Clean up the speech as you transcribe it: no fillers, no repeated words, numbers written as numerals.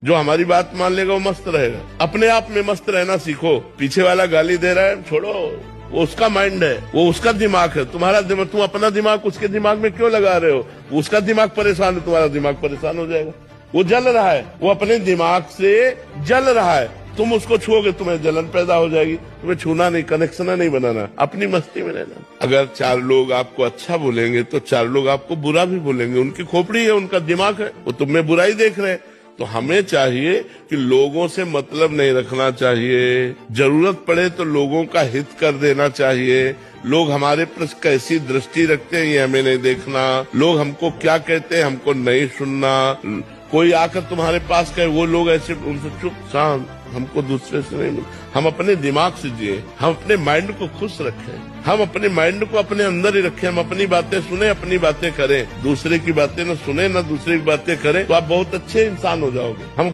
जो हमारी बात मान लेगा वो मस्त रहेगा। अपने आप में मस्त रहना सीखो। पीछे वाला गाली दे रहा है, छोड़ो, वो उसका माइंड है, वो उसका दिमाग है। तुम्हारा दिमाग, तुम अपना दिमाग उसके दिमाग में क्यों लगा रहे हो? उसका दिमाग परेशान है, तुम्हारा दिमाग परेशान हो जाएगा। वो जल रहा है, वो अपने दिमाग से जल रहा है। तुम उसको छुओगे, तुम्हें जलन पैदा हो जाएगी। तुम्हें छूना नहीं, कनेक्शन नहीं बनाना, अपनी मस्ती में रहना। अगर 4 लोग आपको अच्छा बोलेंगे तो 4 लोग आपको बुरा भी बोलेंगे। उनकी खोपड़ी है, उनका दिमाग है, वो तुम में बुराई देख रहे हैं। तो हमें चाहिए कि लोगों से मतलब नहीं रखना चाहिए। जरूरत पड़े तो लोगों का हित कर देना चाहिए। लोग हमारे पर कैसी दृष्टि रखते हैं ये हमें नहीं देखना। लोग हमको क्या कहते हैं हमको नहीं सुनना। कोई आकर तुम्हारे पास कहे, वो लोग ऐसे, उनसे चुप शांत, हमको दूसरे से नहीं। हम अपने दिमाग से जिए, हम अपने माइंड को खुश रखें, हम अपने माइंड को अपने अंदर ही रखें। हम अपनी बातें सुने, अपनी बातें करें, दूसरे की बातें न सुने, न दूसरे की बातें करें, तो आप बहुत अच्छे इंसान हो जाओगे। हम